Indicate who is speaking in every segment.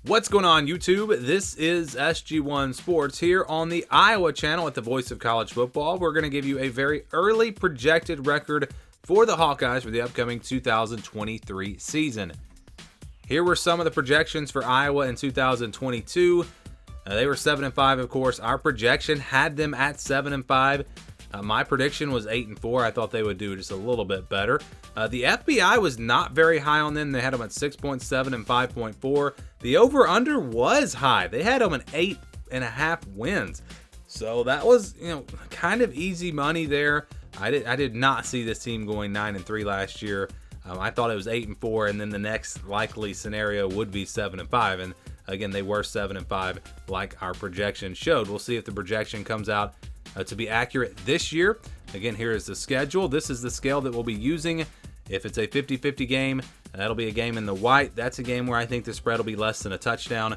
Speaker 1: What's going on, YouTube? This is SG1 Sports here on the Iowa channel at the Voice of College Football. We're going to give you a very early projected record for the Hawkeyes for the upcoming 2023 season. Here were some of the projections for Iowa in 2022. They were 7-5, of course. Our projection had them at 7-5. My prediction was 8-4. I thought they would do just a little bit better. The FBI was not very high on them. They had them at 6.7 and 5.4. The over/under was high. They had them at 8.5 wins. So that was, kind of easy money there. I did not see this team going 9-3 last year. I thought it was 8-4, and then the next likely scenario would be 7-5. And again, they were 7-5, like our projection showed. We'll see if the projection comes out to be accurate this year. Again, here is the schedule. This is the scale that we'll be using. If it's a 50-50 game, that'll be a game in the white. That's a game where I think the spread will be less than a touchdown.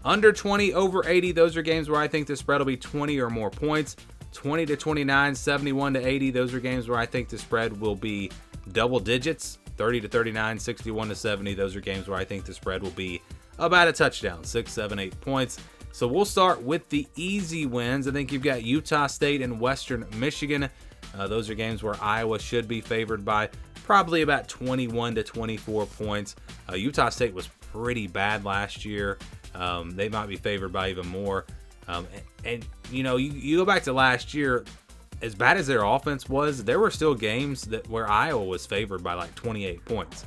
Speaker 1: Under 20, over 80, those are games where I think the spread will be 20 or more points. 20-29, 71-80, those are games where I think the spread will be double digits. 30-39, 61-70, those are games where I think the spread will be about a touchdown, 6, 7, 8 points. So we'll start with the easy wins. I think you've got Utah State and Western Michigan. Those are games where Iowa should be favored by probably about 21-24 points. Utah State was pretty bad last year. They might be favored by even more. You go back to last year, as bad as their offense was, there were still games where Iowa was favored by like 28 points.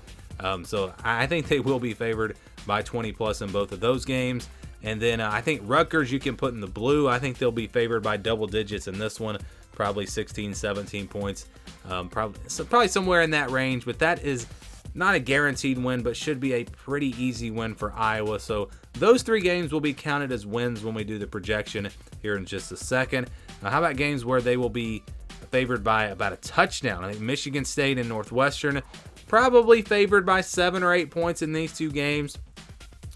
Speaker 1: So I think they will be favored by 20 plus in both of those games. And then I think Rutgers you can put in the blue. I think they'll be favored by double digits in this one, probably 16, 17 points. Probably somewhere in that range, but that is not a guaranteed win, but should be a pretty easy win for Iowa. So those three games will be counted as wins when we do the projection here in just a second. Now, how about games where they will be favored by about a touchdown? I think Michigan State and Northwestern probably favored by 7 or 8 points in these two games.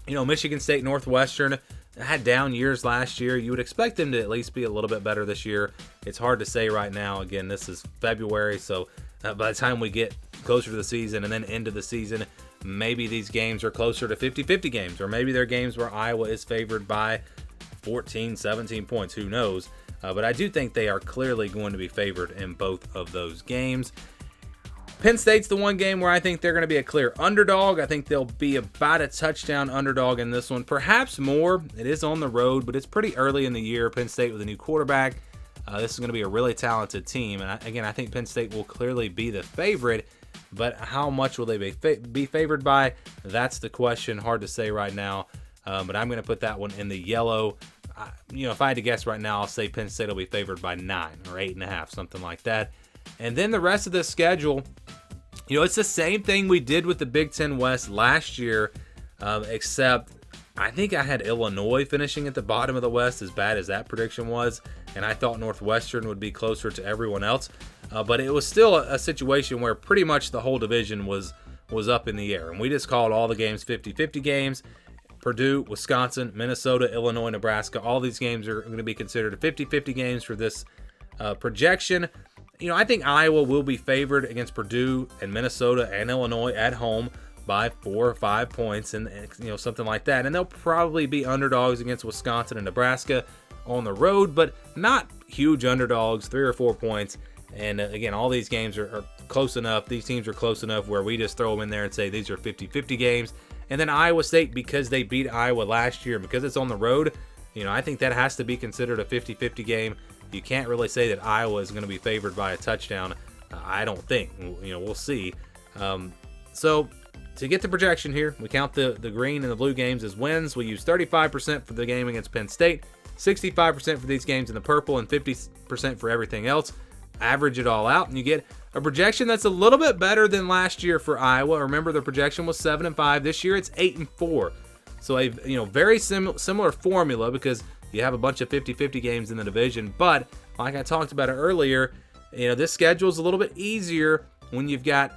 Speaker 1: Michigan State, Northwestern had down years last year. You would expect them to at least be a little bit better this year. It's hard to say right now. Again, this is February, so by the time we get closer to the season and then into the season, maybe these games are closer to 50-50 games, or maybe they're games where Iowa is favored by 14, 17 points. Who knows? But I do think they are clearly going to be favored in both of those games. Penn State's the one game where I think they're going to be a clear underdog. I think they'll be about a touchdown underdog in this one, perhaps more. It is on the road, but it's pretty early in the year. Penn State with a new quarterback. This is going to be a really talented team. And I think Penn State will clearly be the favorite, but how much will they be favored by? That's the question. Hard to say right now, but I'm going to put that one in the yellow. If I had to guess right now, I'll say Penn State will be favored by 9 or 8.5, something like that. And then the rest of the schedule, it's the same thing we did with the Big Ten West last year, except I think I had Illinois finishing at the bottom of the West, as bad as that prediction was, and I thought Northwestern would be closer to everyone else. But it was still a situation where pretty much the whole division was up in the air, and we just called all the games 50-50 games. Purdue, Wisconsin, Minnesota, Illinois, Nebraska, all these games are going to be considered 50-50 games for this projection. I think Iowa will be favored against Purdue and Minnesota and Illinois at home by 4 or 5 points and something like that. And they'll probably be underdogs against Wisconsin and Nebraska on the road, but not huge underdogs, 3 or 4 points. And again, all these games are close enough. These teams are close enough where we just throw them in there and say these are 50-50 games. And then Iowa State, because they beat Iowa last year, because it's on the road, I think that has to be considered a 50-50 game. You can't really say that Iowa is going to be favored by a touchdown. I don't think. We'll see. So to get the projection here, we count the green and the blue games as wins. We use 35% for the game against Penn State, 65% for these games in the purple, and 50% for everything else. Average it all out, and you get a projection that's a little bit better than last year for Iowa. Remember, the projection was 7-5. This year, it's 8-4. So a very similar formula, because you have a bunch of 50-50 games in the division. But like I talked about it earlier, this schedule is a little bit easier when you've got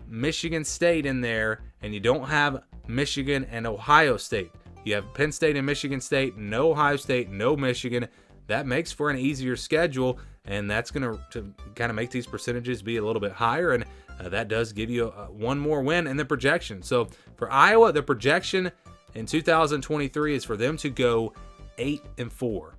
Speaker 1: Michigan State in there and you don't have Michigan and Ohio State. You have Penn State and Michigan State, no Ohio State, no Michigan. That makes for an easier schedule, and that's going to kind of make these percentages be a little bit higher, and that does give you one more win in the projection. So for Iowa, the projection in 2023 is for them to go 8-4.